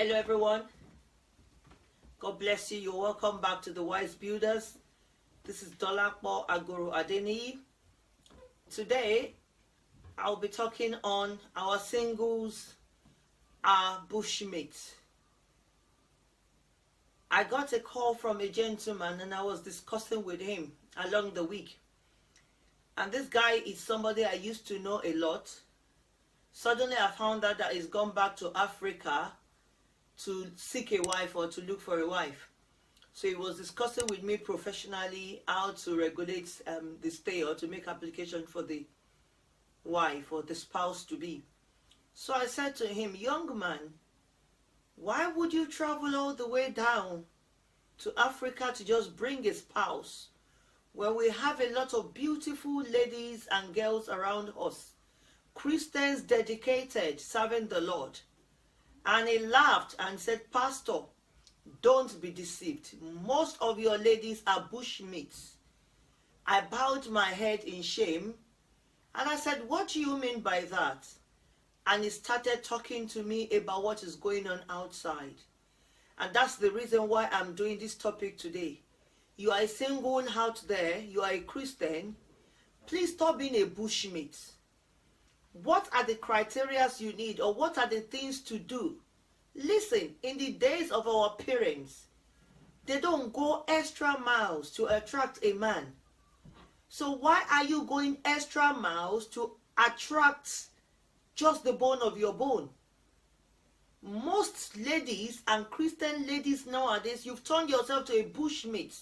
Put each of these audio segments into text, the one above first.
Hello everyone. God bless you. You're welcome back to the Wise Builders. This is Dolly Aguru Adeniyi. Today, I'll be talking on our singles are bushmates. I got a call from a gentleman and I was discussing with him along the week. And this guy is somebody I used to know a lot. Suddenly I found out that he's gone back to Africa to seek a wife or to look for a wife. So he was discussing with me professionally how to regulate the stay or to make application for the wife or the spouse to be. So I said to him, young man, why would you travel all the way down to Africa to just bring a spouse when we have a lot of beautiful ladies and girls around us, Christians dedicated, serving the Lord? And he laughed and said, Pastor, don't be deceived. Most of your ladies are bushmates. I bowed my head in shame and I said, what do you mean by that? And he started talking to me about what is going on outside. And that's the reason why I'm doing this topic today. You are a single out there, you are a Christian, please stop being a bushmate. What are the criteria you need, or what are the things to do? Listen, in the days of our parents, they don't go extra miles to attract a man. So why are you going extra miles to attract just the bone of your bone? Most ladies and Christian ladies nowadays, you've turned yourself to a bushmate.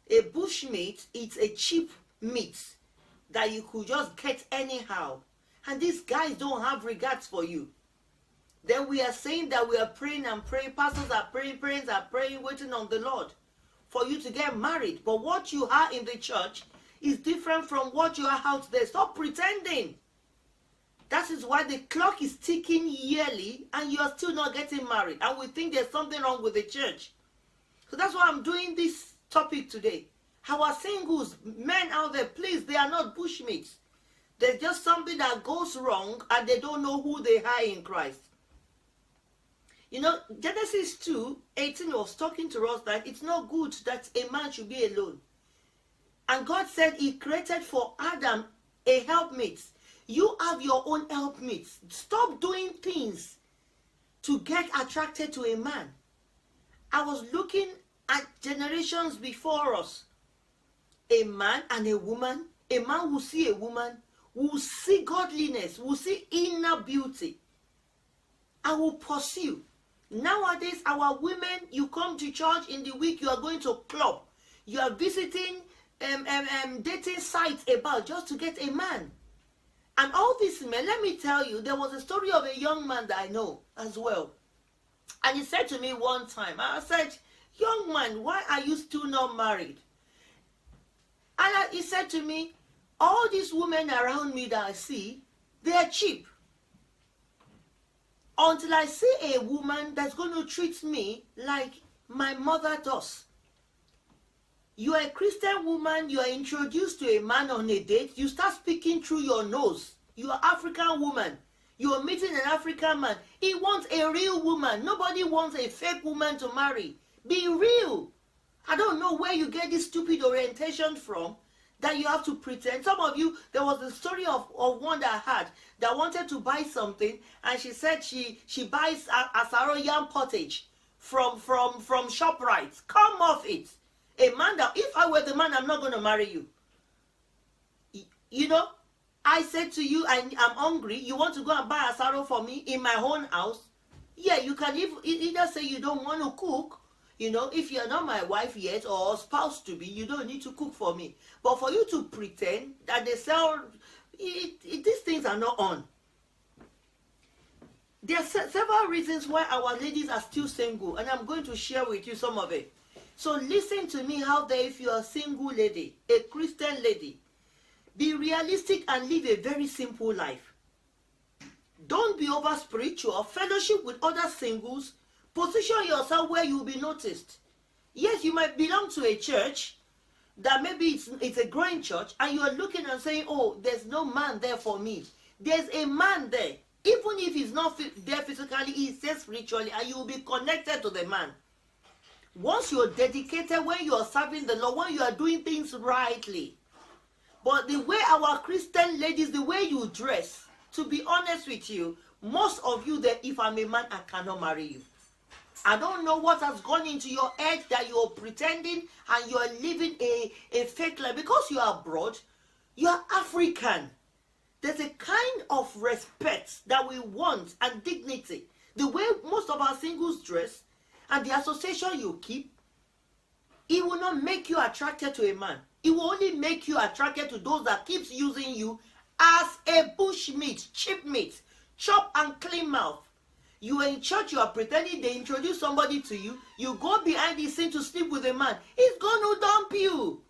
A bushmate is a cheap meat that you could just get anyhow. And these guys don't have regards for you. Then we are saying that we are praying and praying. Pastors are praying, parents are praying, waiting on the Lord for you to get married. But what you are in the church is different from what you are out there. Stop pretending. That is why the clock is ticking yearly and you are still not getting married. And we think there's something wrong with the church. So that's why I'm doing this topic today. Our singles, men out there, please, they are not bushmates. There's just something that goes wrong and they don't know who they are in Christ. You know, Genesis 2:18 was talking to us that it's not good that a man should be alone. And God said he created for Adam a helpmate. You have your own helpmates. Stop doing things to get attracted to a man. I was looking at generations before us. A man and a woman, a man will see a woman, will see godliness, will see inner beauty, and will pursue. Nowadays, our women, you come to church in the week, you are going to club, you are visiting dating sites about just to get a man. And all these men, let me tell you, there was a story of a young man that I know as well. And he said to me one time, I said, young man, why are you still not married? And he said to me, all these women around me that I see, they are cheap. Until I see a woman that's going to treat me like my mother does. You are a Christian woman, you are introduced to a man on a date, you start speaking through your nose. You are African woman. You are meeting an African man. He wants a real woman. Nobody wants a fake woman to marry. Be real. I don't know where you get this stupid orientation from that you have to pretend. Some of you, there was a story of one that I had that wanted to buy something, and she said she buys Asaro yam pottage from ShopRite. Come off it. A man that, if I were the man, I'm not going to marry you. You know, I said to you, I'm hungry, you want to go and buy Asaro for me in my own house? Yeah, you can either say you don't want to cook. You know, if you're not my wife yet or spouse to be, you don't need to cook for me. But for you to pretend that they sell, these things are not on. There are several reasons why our ladies are still single, and I'm going to share with you some of it. So listen to me out there. If you're a single lady, a Christian lady, be realistic and live a very simple life. Don't be over spiritual. Fellowship with other singles. Position yourself where you will be noticed. Yes, you might belong to a church that maybe it's a growing church, and you are looking and saying, oh, there's no man there for me. There's a man there. Even if he's not there physically, he's there spiritually, and you will be connected to the man. Once you're dedicated, when you are serving the Lord, when you are doing things rightly. But the way our Christian ladies, the way you dress, to be honest with you, most of you, that if I'm a man, I cannot marry you. I don't know what has gone into your head that you're pretending and you're living a fake life. Because you are abroad, you are African. There's a kind of respect that we want and dignity. The way most of our singles dress and the association you keep, it will not make you attracted to a man. It will only make you attracted to those that keeps using you as a bush meat, cheap meat, chop and clean mouth. You are in church, you are pretending they introduce somebody to you. You go behind the scene to sleep with a man. He's going to dump you.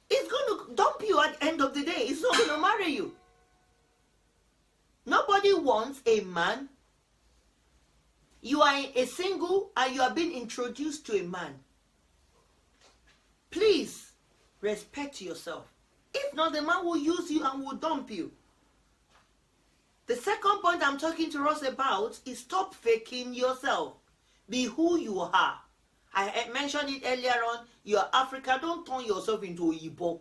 He's going to dump you at the end of the day. He's not going to marry you. Nobody wants a man. You are a single and you are being introduced to a man. Please respect yourself. If not, the man will use you and will dump you. The second point I'm talking to us about is stop faking yourself. Be who you are. I mentioned it earlier on. You're African. Don't turn yourself into Oyibo.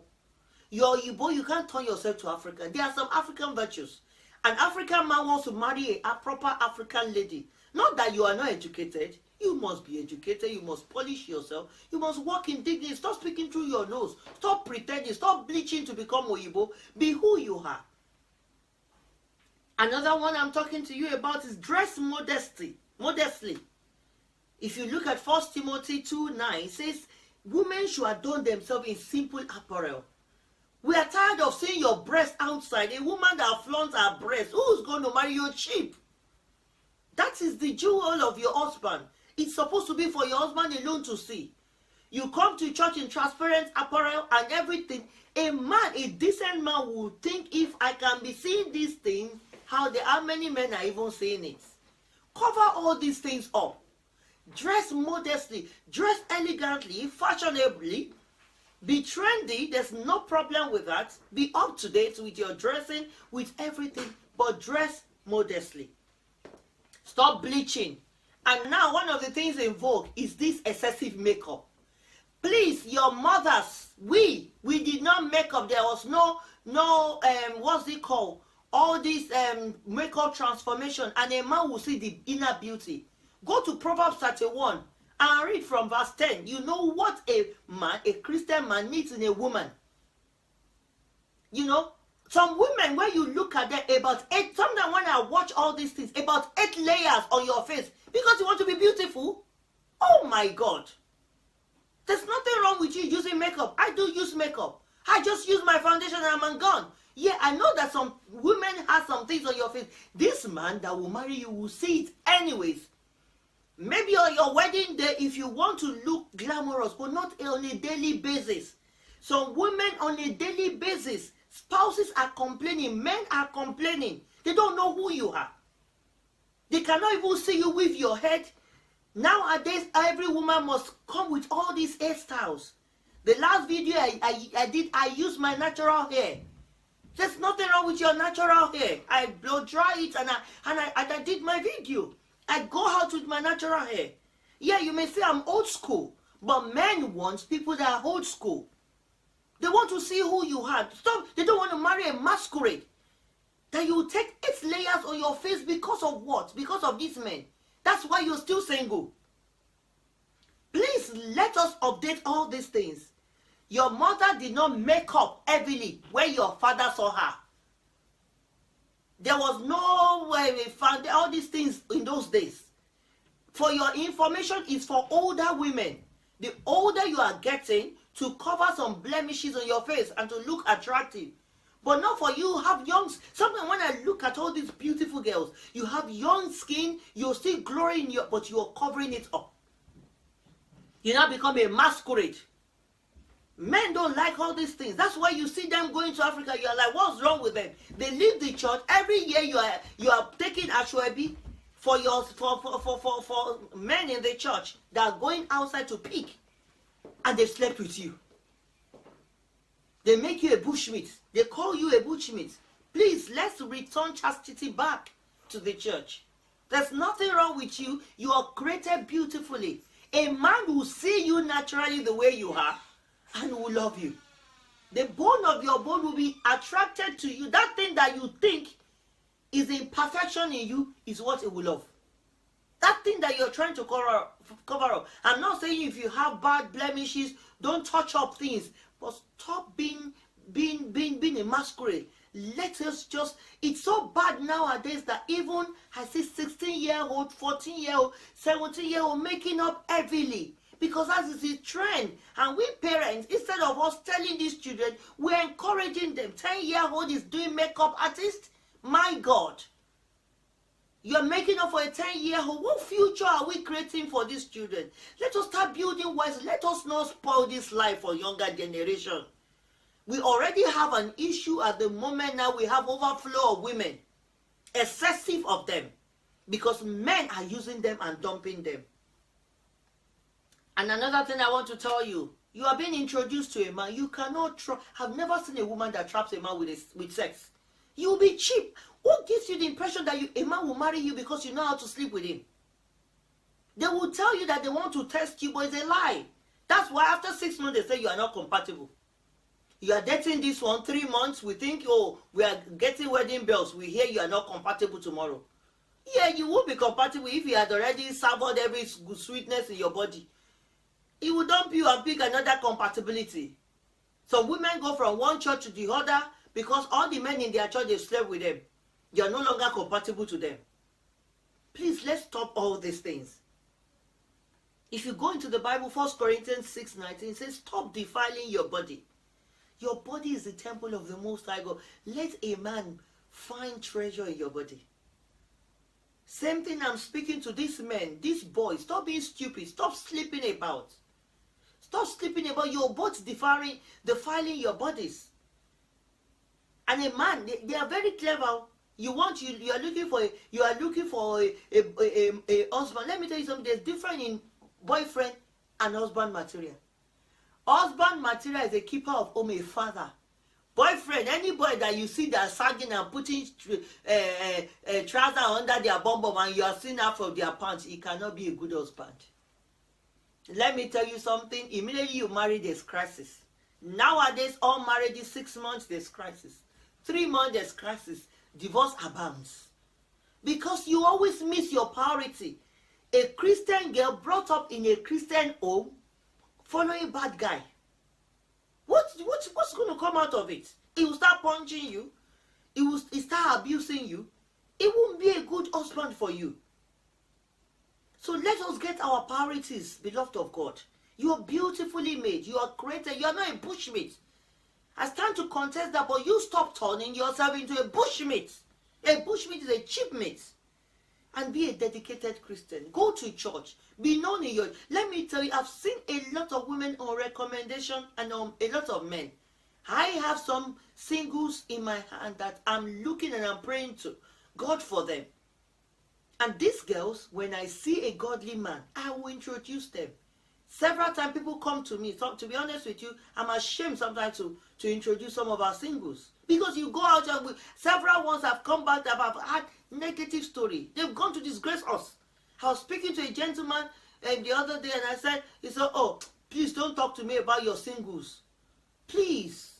You're Oyibo. You can't turn yourself to African. There are some African virtues. An African man wants to marry a proper African lady. Not that you are not educated. You must be educated. You must polish yourself. You must walk in dignity. Stop speaking through your nose. Stop pretending. Stop bleaching to become Oyibo. Be who you are. Another one I'm talking to you about is dress modestly. If you look at 1 Timothy 2:9, it says, women should adorn themselves in simple apparel. We are tired of seeing your breast outside. A woman that flaunts her breast, who's going to marry you cheap? That is the jewel of your husband. It's supposed to be for your husband alone to see. You come to church in transparent apparel and everything. A man, a decent man will think, if I can be seeing these things, how many men are even seeing it? Cover all these things up. Dress modestly. Dress elegantly, fashionably. Be trendy. There's no problem with that. Be up to date with your dressing, with everything. But dress modestly. Stop bleaching. And now one of the things in vogue is this excessive makeup. Please, your mothers, we did not make up. There was no what's it called? All this makeup transformation, and a man will see the inner beauty. Go to Proverbs 31 and read from verse 10. You know what a man, a Christian man, needs in a woman. You know, some women, when you look at them, about 8, sometimes when I watch all these things, about 8 layers on your face, because you want to be beautiful. Oh my God. There's nothing wrong with you using makeup. I do use makeup. I just use my foundation and I'm gone. Yeah, I know that some women have some things on your face. This man that will marry you will see it anyways. Maybe on your wedding day, if you want to look glamorous, but not on a daily basis. Some women on a daily basis, spouses are complaining, men are complaining. They don't know who you are. They cannot even see you with your head. Nowadays, every woman must come with all these hairstyles. The last video I did, I used my natural hair. There's nothing wrong with your natural hair. I blow dry it and I did my video. I go out with my natural hair. Yeah, you may say I'm old school, but men want people that are old school. They want to see who you are. Stop. They don't want to marry a masquerade. That you take 8 layers on your face because of what? Because of these men. That's why you're still single. Please let us update all these things. Your mother did not make up heavily when your father saw her. There was no way we found all these things in those days. For your information, it's for older women. The older you are getting, to cover some blemishes on your face and to look attractive. But not for you have young. Sometimes when I look at all these beautiful girls, you have young skin, you're still glowing, but you're covering it up. You now become a masquerade. Men don't like all these things. That's why you see them going to Africa. You are like, what's wrong with them? They leave the church. Every year you are taking ashwabi for men in the church that are going outside to pick. And they slept with you. They make you a bushmeat. They call you a bushmeat. Please, let's return chastity back to the church. There's nothing wrong with you. You are created beautifully. A man will see you naturally the way you are and will love you. The bone of your bone will be attracted to you. That thing that you think is imperfection in you is what it will love. That thing that you're trying to cover up. I'm not saying if you have bad blemishes, don't touch up things, but stop being a masquerade. Let us just, it's so bad nowadays that even I see 16-year-old, 14-year-old, 17-year-old making up heavily. Because that is the trend. And we parents, instead of us telling these children, we're encouraging them. 10-year-old is doing makeup artist. My God. You're making up for a 10-year-old. What future are we creating for these children? Let us start building wise. Let us not spoil this life for younger generation. We already have an issue at the moment now. We have overflow of women. Excessive of them. Because men are using them and dumping them. And another thing I want to tell you, you are being introduced to a man. You cannot have never seen a woman that traps a man with sex. You will be cheap. What gives you the impression that a man will marry you because you know how to sleep with him? They will tell you that they want to test you, but it's a lie. That's why after 6 months they say you are not compatible. You are dating this one, 3 months, we think, oh, we are getting wedding bells. We hear you are not compatible tomorrow. Yeah, you will be compatible if you had already savored every sweetness in your body. He will dump you and pick another compatibility. Some women go from one church to the other because all the men in their church, they slept with them. You are no longer compatible to them. Please, let's stop all these things. If you go into the Bible, 1 Corinthians 6:19, it says, stop defiling your body. Your body is the temple of the Most High God. Let a man find treasure in your body. Same thing I'm speaking to these men, these boys. Stop being stupid. Stop sleeping about. Stop sleeping about. Your body's defiling your bodies. And a man, they are very clever. You are looking for a husband. Let me tell you something. There's difference in boyfriend and husband material. Husband material is a keeper of home, a father. Boyfriend, anybody that you see that sagging and putting trousers under their bum and you are seeing out from their pants, he cannot be a good husband. Let me tell you something. Immediately you marry, there's crisis. Nowadays, all marriages, 6 months, there's crisis. 3 months, there's crisis. Divorce abounds. Because you always miss your priority. A Christian girl brought up in a Christian home, following a bad guy. What's going to come out of it? He will start punching you. He will start abusing you. It won't be a good husband for you. So let us get our priorities, beloved of God. You are beautifully made. You are created. You are not a bushmeat. I stand to contest that, but you stop turning yourself into a bushmeat. A bushmeat is a cheap meat. And be a dedicated Christian. Go to church. Be known in your... Let me tell you, I've seen a lot of women on recommendation and a lot of men. I have some singles in my hand that I'm looking and I'm praying to God for them. And these girls, when I see a godly man, I will introduce them. Several times people come to me. So, to be honest with you, I'm ashamed sometimes to introduce some of our singles. Because you go out and several ones have come back that have had negative story. They've gone to disgrace us. I was speaking to a gentleman the other day and I said, he said, oh, please don't talk to me about your singles. Please,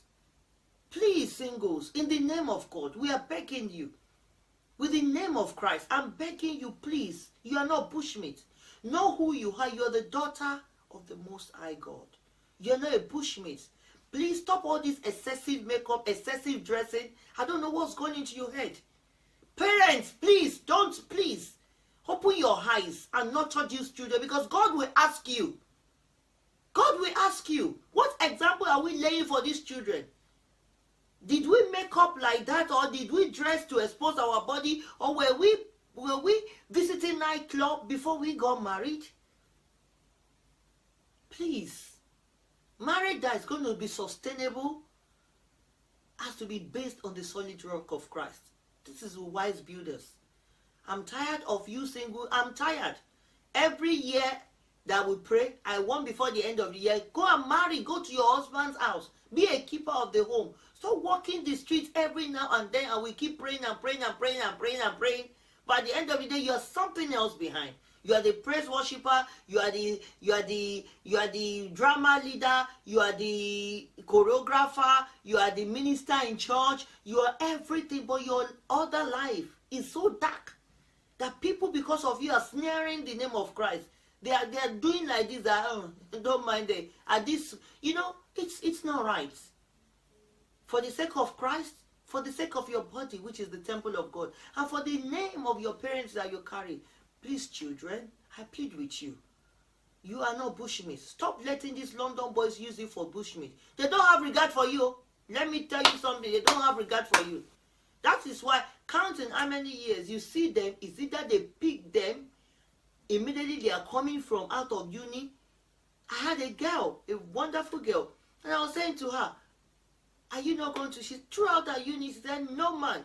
singles, in the name of God, we are begging you. With the name of Christ, I'm begging you, please. You are not bushmeat. Know who you are. You are the daughter of the Most High God. You are not a bushmeat. Please stop all this excessive makeup, excessive dressing. I don't know what's going into your head. Parents, please, please open your eyes and nurture these children, because God will ask you. God will ask you, what example are we laying for these children? Did we make up like that, or did we dress to expose our body, or were we visiting nightclub before we got married? Please, marriage that is going to be sustainable has to be based on the solid rock of Christ. This is wise builders. I'm tired of you single. I'm tired. Every year, that will pray. I want before the end of the year, go and marry, go to your husband's house, be a keeper of the home. Stop walking the streets every now and then, and we keep praying and praying and praying and praying and praying. But at the end of the day, you are something else behind. You are the praise worshiper, you are the drama leader, you are the choreographer, you are the minister in church, you are everything, but your other life is so dark that people, because of you, are sneering the name of Christ. They are doing like this, don't mind it. At this, it's not right. For the sake of Christ, for the sake of your body, which is the temple of God, and for the name of your parents that you carry, please, children, I plead with you. You are not bushmeat. Stop letting these London boys use you for bushmeat. They don't have regard for you. Let me tell you something. They don't have regard for you. That is why, counting how many years you see them, it's either they pick them, immediately they are coming from out of uni. I had a girl, a wonderful girl, and I was saying to her, are you not going to? She threw out her uni. She said, no man.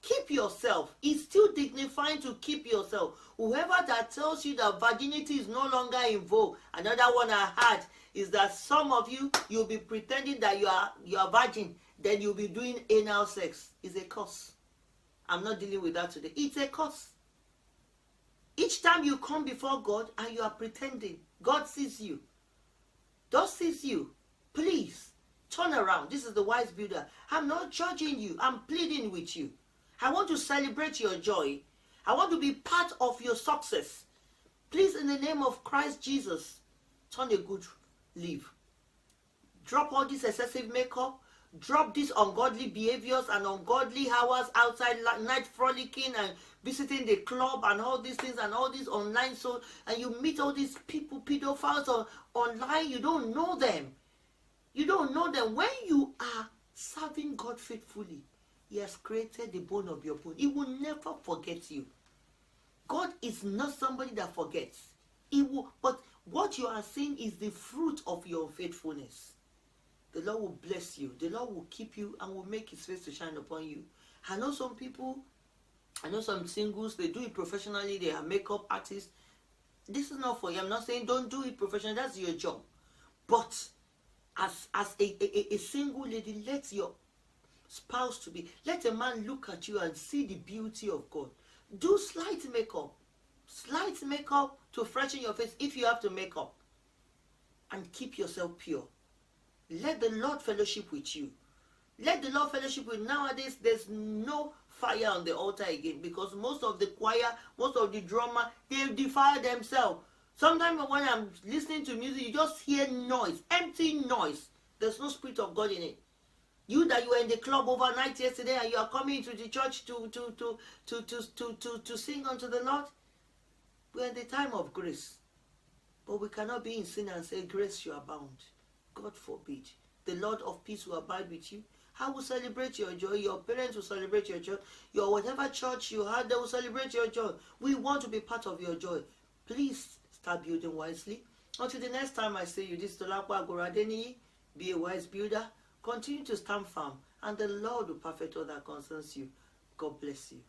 Keep yourself. It's still dignifying to keep yourself. Whoever that tells you that virginity is no longer in vogue, another one I had is that some of you, you'll be pretending that you are virgin, then you'll be doing anal sex. It's a curse. I'm not dealing with that today. It's a curse. Each time you come before God and you are pretending, God sees you. God sees you. Please, turn around. This is the wise builder. I'm not judging you. I'm pleading with you. I want to celebrate your joy. I want to be part of your success. Please, in the name of Christ Jesus, turn a good leaf. Drop all this excessive makeup. Drop these ungodly behaviors and ungodly hours outside, night frolicking and visiting the club and all these things and all these online. So, and you meet all these people, pedophiles online. You don't know them. You don't know them. When you are serving God faithfully, He has created the bone of your bone. He will never forget you. God is not somebody that forgets. He will, but what you are seeing is the fruit of your faithfulness. The Lord will bless you. The Lord will keep you and will make His face to shine upon you. I know some people, I know some singles, they do it professionally. They are makeup artists. This is not for you. I'm not saying don't do it professionally. That's your job. But as a single lady, let your spouse to be, let a man look at you and see the beauty of God. Do slight makeup to freshen your face if you have to make up, and keep yourself pure. Let the Lord fellowship with you. Let the Lord fellowship with you. Nowadays, there's no fire on the altar again, because most of the choir, most of the drummer, they defile themselves. Sometimes when I'm listening to music, you just hear noise, empty noise. There's no Spirit of God in it. You that you were in the club overnight yesterday and you are coming to the church to sing unto the Lord. We're in the time of grace. But we cannot be in sin and say grace shall abound. God forbid. The Lord of peace will abide with you. I will celebrate your joy. Your parents will celebrate your joy. Your whatever church you had, they will celebrate your joy. We want to be part of your joy. Please start building wisely. Until the next time I see you, this is Dolakwa Goradeni. Be a wise builder. Continue to stand firm, and the Lord will perfect all that concerns you. God bless you.